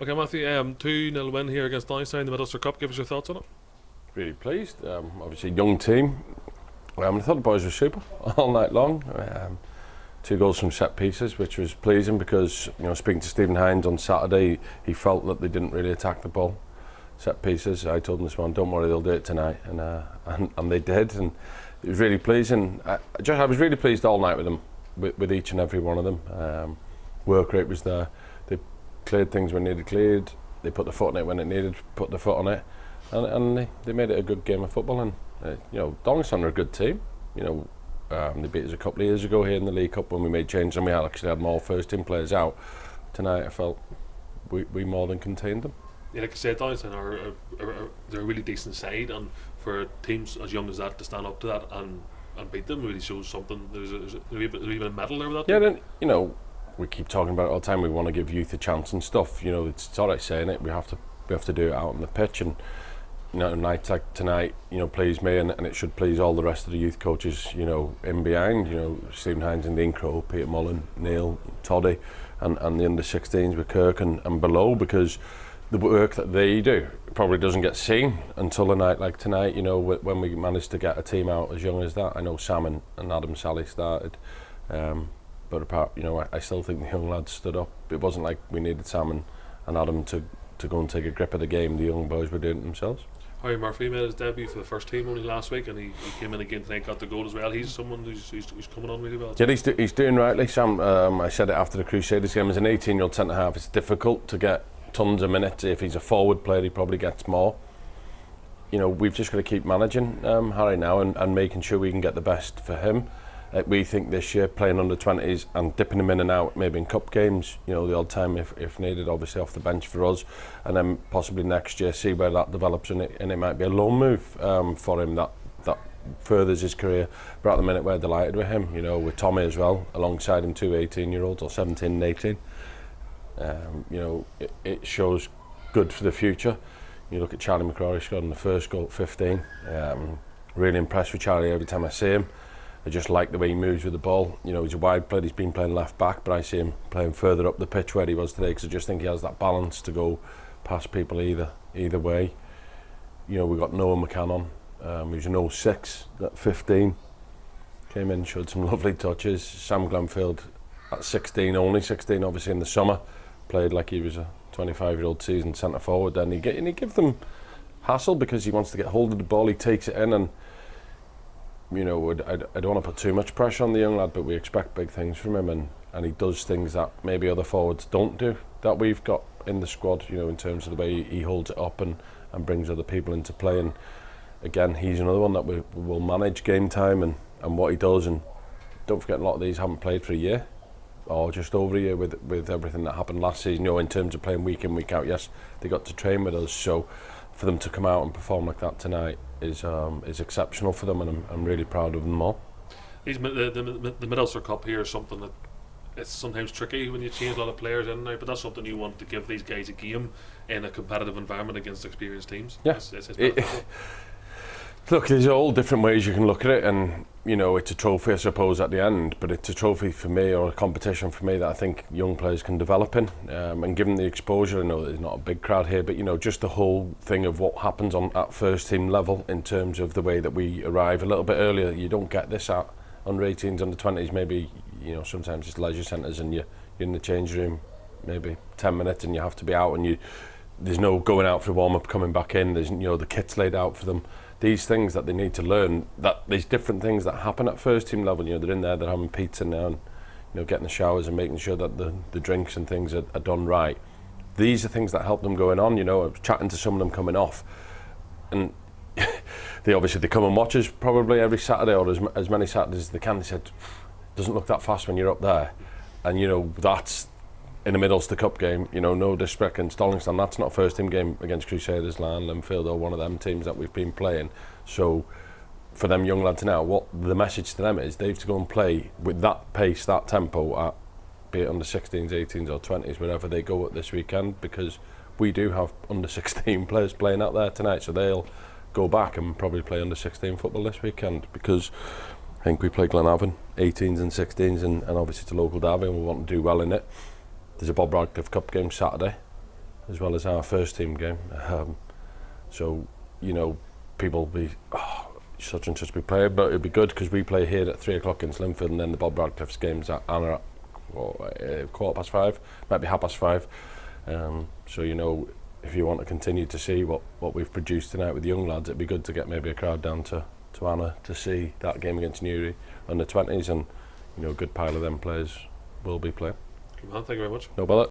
Okay, Matthew, 2-0 win here against Dollingstown in the Mid Ulster Cup. Give us your thoughts on it. Really pleased. Obviously, young team. I thought the boys were super all night long. 2 goals from set pieces, which was pleasing because, speaking to Stephen Hines on Saturday, he felt that they didn't really attack the ball. Set pieces. I told him this morning, don't worry, they'll do it tonight, and they did, and it was really pleasing. I was really pleased all night with them, with each and every one of them. Work rate was there. They cleared things when needed cleared. They put the foot on it when it needed to put the foot on it, and they made it a good game of football. And Dollingstown are a good team. They beat us a couple of years ago here in the League Cup when we made changes and we actually had more first team players out. Tonight I felt we more than contained them. Yeah, like I said, Dollingstown they're a really decent side, and for teams as young as that to stand up to that and beat them really shows something. There's a wee bit of metal there with that. Yeah, then we keep talking about it all the time. We want to give youth a chance and stuff. It's alright saying it. We have to do it out on the pitch, and nights like tonight, please me, and it should please all the rest of the youth coaches, in behind, Stephen Hines and Dean Crowe, Peter Mullen, Neil, Toddy, and the under-16s with Kirk and below, because the work that they do probably doesn't get seen until a night like tonight, when we managed to get a team out as young as that. I know Sam and Adam Sally started, but apart, I still think the young lads stood up. It wasn't like we needed Sam and Adam to go and take a grip of the game. The young boys were doing it themselves. Harry Murphy made his debut for the first team only last week, and he came in again tonight, got the goal as well. He's someone who's coming on really well. Yeah, he's doing rightly, Sam. I said it after the Crusaders game. As an 18-year-old centre-half, it's difficult to get tons of minutes. If he's a forward player, he probably gets more. We've just got to keep managing Harry now and making sure we can get the best for him. We think this year playing under 20s and dipping him in and out, maybe in cup games, the odd time if needed, obviously off the bench for us, and then possibly next year see where that develops, and it might be a loan move for him that furthers his career. But at the minute we're delighted with him, with Tommy as well, alongside him, 2 18-year-olds, or 17 and 18. It shows good for the future. You look at Charlie McCrory, scored in the first goal at 15. Really impressed with Charlie every time I see him. I just like the way he moves with the ball. He's a wide player, he's been playing left back, but I see him playing further up the pitch where he was today, because I just think he has that balance to go past people either way. We've got Noah McCannon, who's an 06 at 15. Came in, showed some lovely touches. Sam Glenfield at 16, only 16 obviously in the summer, played like he was a 25-year-old seasoned centre forward. Then he give them hassle because he wants to get hold of the ball, he takes it in, and I don't want to put too much pressure on the young lad, but we expect big things from him, and he does things that maybe other forwards don't do, that we've got in the squad, in terms of the way he holds it up and brings other people into play. And again, he's another one that we will manage game time and what he does. And don't forget, a lot of these haven't played for a year or just over a year with everything that happened last season, in terms of playing week in, week out. Yes, they got to train with us, so for them to come out and perform like that tonight is exceptional for them, and I'm really proud of them all. The Mid Ulster Cup here is something that it's sometimes tricky when you change a lot of players in and out, but that's something you want to give these guys a game in a competitive environment against experienced teams. Yeah. It's Look, there's all different ways you can look at it, and it's a trophy, I suppose, at the end, but it's a trophy for me, or a competition for me, that I think young players can develop in, and given the exposure, I know there's not a big crowd here, but just the whole thing of what happens at first team level in terms of the way that we arrive a little bit earlier. You don't get this at under 18s, under 20s, maybe, sometimes it's leisure centres and you're in the change room maybe 10 minutes and you have to be out, and there's no going out for a warm-up, coming back in, there's the kit's laid out for them. These things that they need to learn, that there's different things that happen at first team level. They're in there, they're having pizza now, and getting the showers and making sure that the drinks and things are done right. These are things that help them going on. I was chatting to some of them coming off, and they come and watch us probably every Saturday, or as many Saturdays as they can. They said, doesn't look that fast when you're up there, and that's in the Mid Ulster Cup game, no disrespect against Dollingstown, that's not a first team game against Crusaders, Linfield, or one of them teams that we've been playing. So for them young lads now, what the message to them is, they have to go and play with that pace, that tempo, at be it under 16s, 18s or 20s, wherever they go at this weekend, because we do have under 16 players playing out there tonight, so they'll go back and probably play under 16 football this weekend, because think we play Glenavon, 18s and 16s, and obviously it's a local derby and we want to do well in it. There's a Bob Radcliffe Cup game Saturday, as well as our first team game. So, you know, people will be, such and such big player, but it'd be good because we play here at 3 o'clock in Slimford, and then the Bob Radcliffe's games at Anna at 5:15, might be 5:30. So, you know, if you want to continue to see what we've produced tonight with the young lads, it'd be good to get maybe a crowd down to Anna to see that game against Newry under 20s, and, you know, a good pile of them players will be playing. Good man, thank you very much. No bother.